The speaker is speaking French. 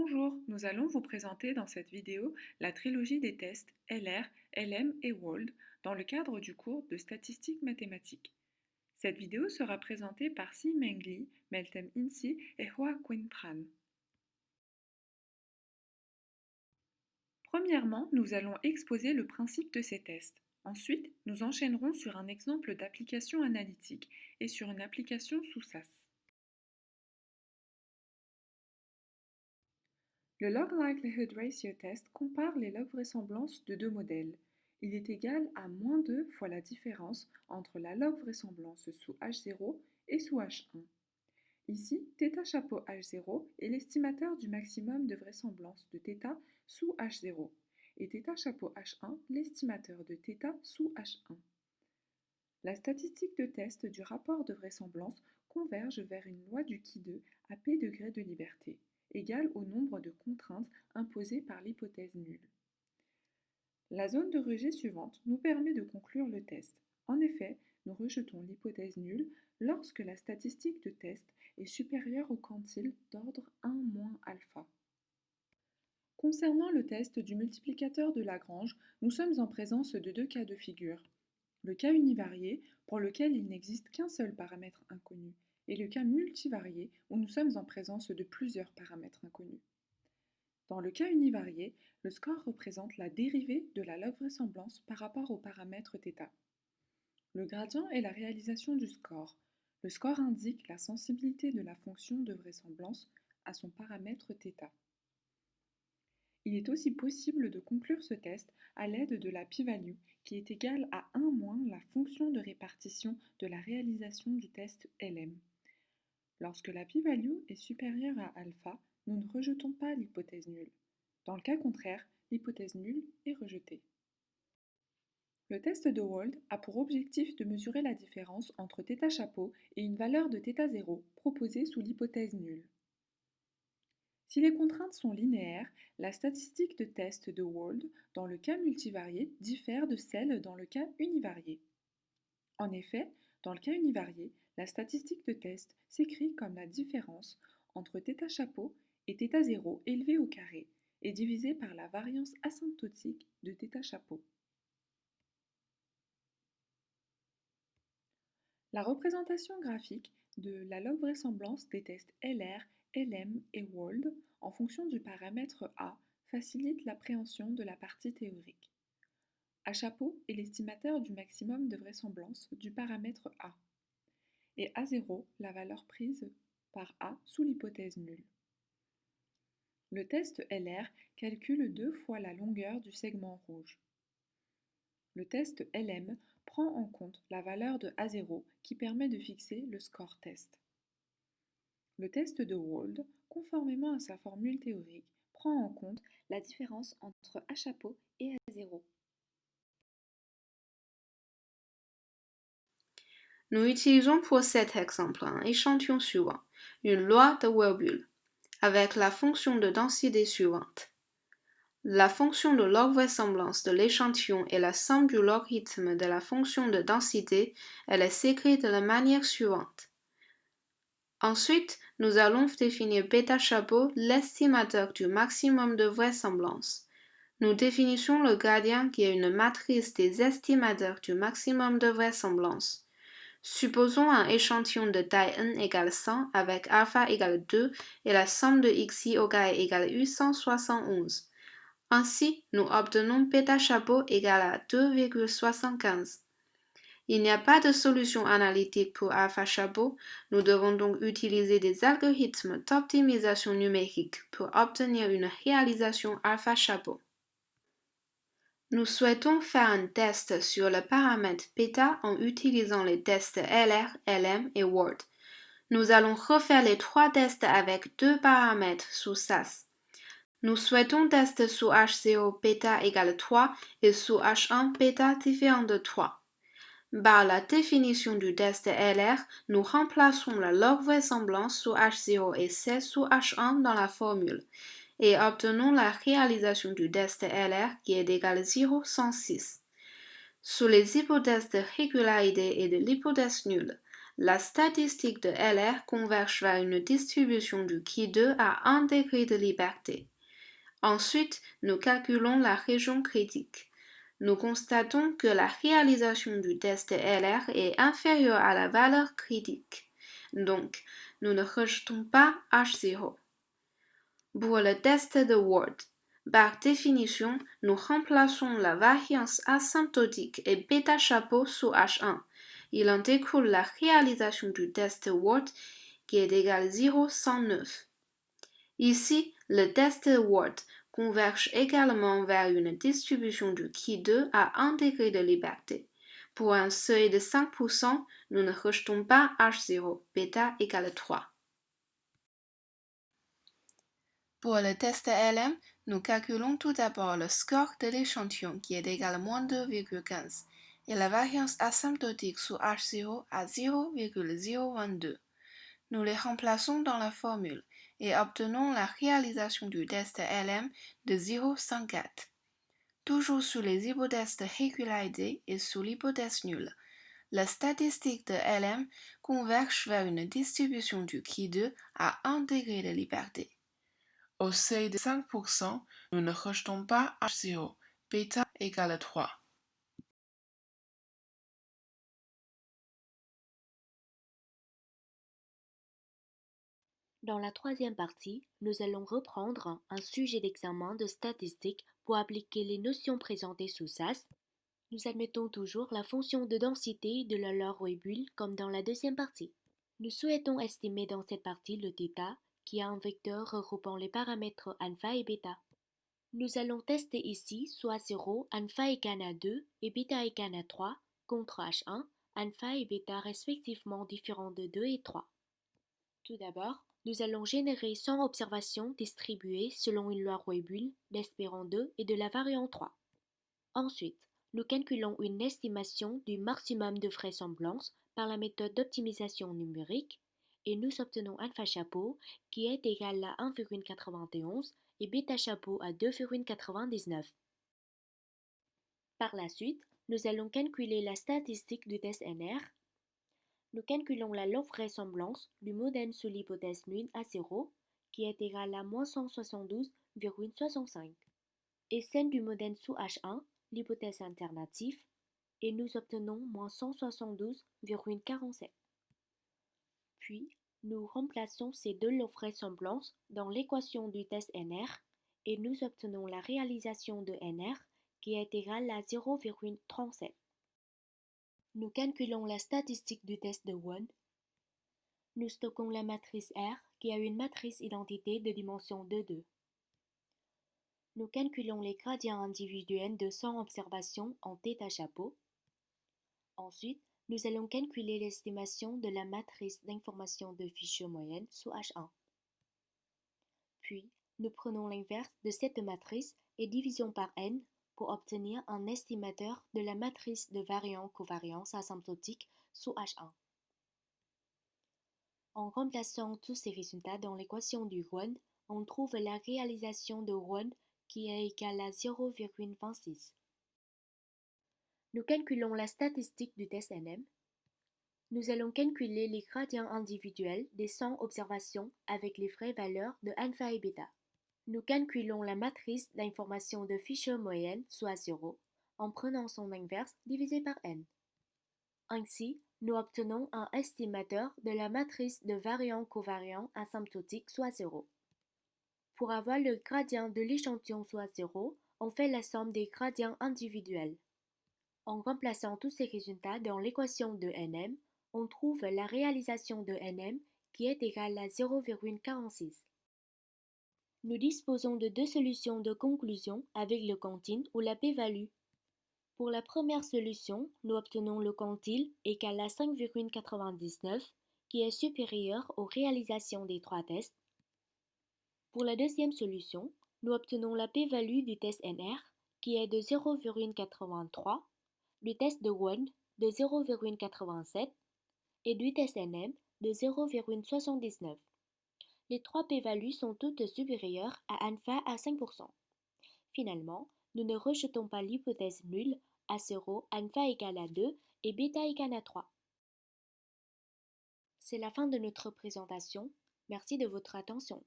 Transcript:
Bonjour, nous allons vous présenter dans cette vidéo la trilogie des tests LR, LM et WORLD dans le cadre du cours de statistiques mathématiques. Cette vidéo sera présentée par Si-Meng Lee, Meltem Insi et Hoa Quynh Tran. Premièrement, nous allons exposer le principe de ces tests. Ensuite, nous enchaînerons sur un exemple d'application analytique et sur une application sous SAS. Le log likelihood ratio test compare les log vraisemblances de deux modèles. Il est égal à moins 2 fois la différence entre la log vraisemblance sous H0 et sous H1. Ici, θ chapeau H0 est l'estimateur du maximum de vraisemblance de θ sous H0 et θ chapeau H1 l'estimateur de θ sous H1. La statistique de test du rapport de vraisemblance converge vers une loi du qui-2 à p degrés de liberté, égale au nombre de contraintes imposées par l'hypothèse nulle. La zone de rejet suivante nous permet de conclure le test. En effet, nous rejetons l'hypothèse nulle lorsque la statistique de test est supérieure au quantile d'ordre 1-alpha. Concernant le test du multiplicateur de Lagrange, nous sommes en présence de deux cas de figure. Le cas univarié, pour lequel il n'existe qu'un seul paramètre inconnu, et le cas multivarié, où nous sommes en présence de plusieurs paramètres inconnus. Dans le cas univarié, le score représente la dérivée de la log vraisemblance par rapport au paramètre θ. Le gradient est la réalisation du score. Le score indique la sensibilité de la fonction de vraisemblance à son paramètre θ. Il est aussi possible de conclure ce test à l'aide de la p-value qui est égale à 1 moins la fonction de répartition de la réalisation du test LM. Lorsque la p-value est supérieure à alpha, nous ne rejetons pas l'hypothèse nulle. Dans le cas contraire, l'hypothèse nulle est rejetée. Le test de WORLD a pour objectif de mesurer la différence entre θ chapeau et une valeur de θ0 proposée sous l'hypothèse nulle. Si les contraintes sont linéaires, la statistique de test de WORLD dans le cas multivarié diffère de celle dans le cas univarié. En effet, dans le cas univarié, la statistique de test s'écrit comme la différence entre θ chapeau et θ0 élevé au carré et divisé par la variance asymptotique de θ chapeau. La représentation graphique de la log vraisemblance des tests LR, LM et WORLD en fonction du paramètre A facilite l'appréhension de la partie théorique. A chapeau est l'estimateur du maximum de vraisemblance du paramètre A et A0 la valeur prise par A sous l'hypothèse nulle. Le test LR calcule 2 fois la longueur du segment rouge. Le test LM prend en compte la valeur de A0 qui permet de fixer le score test. Le test de WORLD, conformément à sa formule théorique, prend en compte la différence entre A chapeau et A0. Nous utilisons pour cet exemple un échantillon suivant, une loi de Weibull, avec la fonction de densité suivante. La fonction de log vraisemblance de l'échantillon est la somme du logarithme de la fonction de densité. Elle est s'écrit de la manière suivante. Ensuite, nous allons définir bêta chapeau, l'estimateur du maximum de vraisemblance. Nous définissons le gradient qui est une matrice des estimateurs du maximum de vraisemblance. Supposons un échantillon de taille n égale 100 avec alpha égale 2 et la somme de xi au carré égale 871. Ainsi, nous obtenons bêta chapeau égale à 2,75. Il n'y a pas de solution analytique pour alpha chapeau, nous devons donc utiliser des algorithmes d'optimisation numérique pour obtenir une réalisation alpha chapeau. Nous souhaitons faire un test sur le paramètre bêta en utilisant les tests LR, LM et WORLD. Nous allons refaire les trois tests avec deux paramètres sous SAS. Nous souhaitons tester sous H0 bêta égale 3 et sous H1 bêta différent de 3. Par la définition du test LR, nous remplaçons la log vraisemblance sous H0 et C sous H1 dans la formule et obtenons la réalisation du test LR qui est égal à 0,106. Sous les hypothèses de régularité et de l'hypothèse nulle, la statistique de LR converge vers une distribution du qui 2 à 1 degré de liberté. Ensuite, nous calculons la région critique. Nous constatons que la réalisation du test LR est inférieure à la valeur critique. Donc, nous ne rejetons pas H0. Pour le test de Ward, par définition, nous remplaçons la variance asymptotique et bêta chapeau sous H1. Il en découle la réalisation du test Ward qui est égal à 0,109. Ici, le test Ward converge également vers une distribution du qui 2 à 1 degré de liberté. Pour un seuil de 5%, nous ne rejetons pas H0, bêta égale 3. Pour le test LM, nous calculons tout d'abord le score de l'échantillon qui est égal à moins 2,15 et la variance asymptotique sous H0 à 0,022. Nous les remplaçons dans la formule et obtenons la réalisation du test LM de 0,54. Toujours sous les hypothèses de régularité et sous l'hypothèse nulle, la statistique de LM converge vers une distribution du qui 2 à 1 degré de liberté. Au seuil de 5%, nous ne rejetons pas H0, bêta égale à 3. Dans la troisième partie, nous allons reprendre un sujet d'examen de statistique pour appliquer les notions présentées sous SAS. Nous admettons toujours la fonction de densité de la Lorentz comme dans la deuxième partie. Nous souhaitons estimer dans cette partie le θ qui a un vecteur regroupant les paramètres alpha et bêta. Nous allons tester ici soit 0, alpha égale à 2 et bêta égale à 3 contre H1, alpha et bêta respectivement différents de 2 et 3. Tout d'abord, nous allons générer 100 observations distribuées selon une loi Weibull d'espérant 2 et de la variant 3. Ensuite, nous calculons une estimation du maximum de vraisemblance par la méthode d'optimisation numérique et nous obtenons alpha chapeau qui est égal à 1,91 et bêta chapeau à 2,99. Par la suite, nous allons calculer la statistique du test NR. Nous calculons la vraisemblance du modèle sous l'hypothèse nulle à 0 qui est égale à moins 172,65 et celle du modèle sous H1, l'hypothèse alternative, et nous obtenons moins 172,47. Puis, nous remplaçons ces deux vraisemblances dans l'équation du test NR et nous obtenons la réalisation de NR qui est égale à 0,37. Nous calculons la statistique du test de Wand. Nous stockons la matrice R qui a une matrice identité de dimension 2,2. Nous calculons les gradients individuels de 100 observations en θ chapeau. Ensuite, nous allons calculer l'estimation de la matrice d'information de Fisher moyenne sous H1. Puis, nous prenons l'inverse de cette matrice et divisons par n pour obtenir un estimateur de la matrice de variant-covariance asymptotique sous H1. En remplaçant tous ces résultats dans l'équation du Wand, on trouve la réalisation de Wand qui est égale à 0,26. Nous calculons la statistique du test NM. Nous allons calculer les gradients individuels des 100 observations avec les vraies valeurs de alpha et bêta. Nous calculons la matrice d'information de Fisher moyenne, soit 0, en prenant son inverse divisé par n. Ainsi, nous obtenons un estimateur de la matrice de variant-covariant asymptotique, soit 0. Pour avoir le gradient de l'échantillon soit 0, on fait la somme des gradients individuels. En remplaçant tous ces résultats dans l'équation de NM, on trouve la réalisation de NM qui est égale à 0,46. Nous disposons de deux solutions de conclusion avec le quantile ou la p-value. Pour la première solution, nous obtenons le quantile égal à 5,99 qui est supérieur aux réalisations des trois tests. Pour la deuxième solution, nous obtenons la p-value du test NR qui est de 0,83, du test de Wand de 0,87 et du test NM de 0,79. Les trois p-values sont toutes supérieures à alpha à 5%. Finalement, nous ne rejetons pas l'hypothèse nulle à 0, alpha égale à 2 et bêta égale à 3. C'est la fin de notre présentation. Merci de votre attention.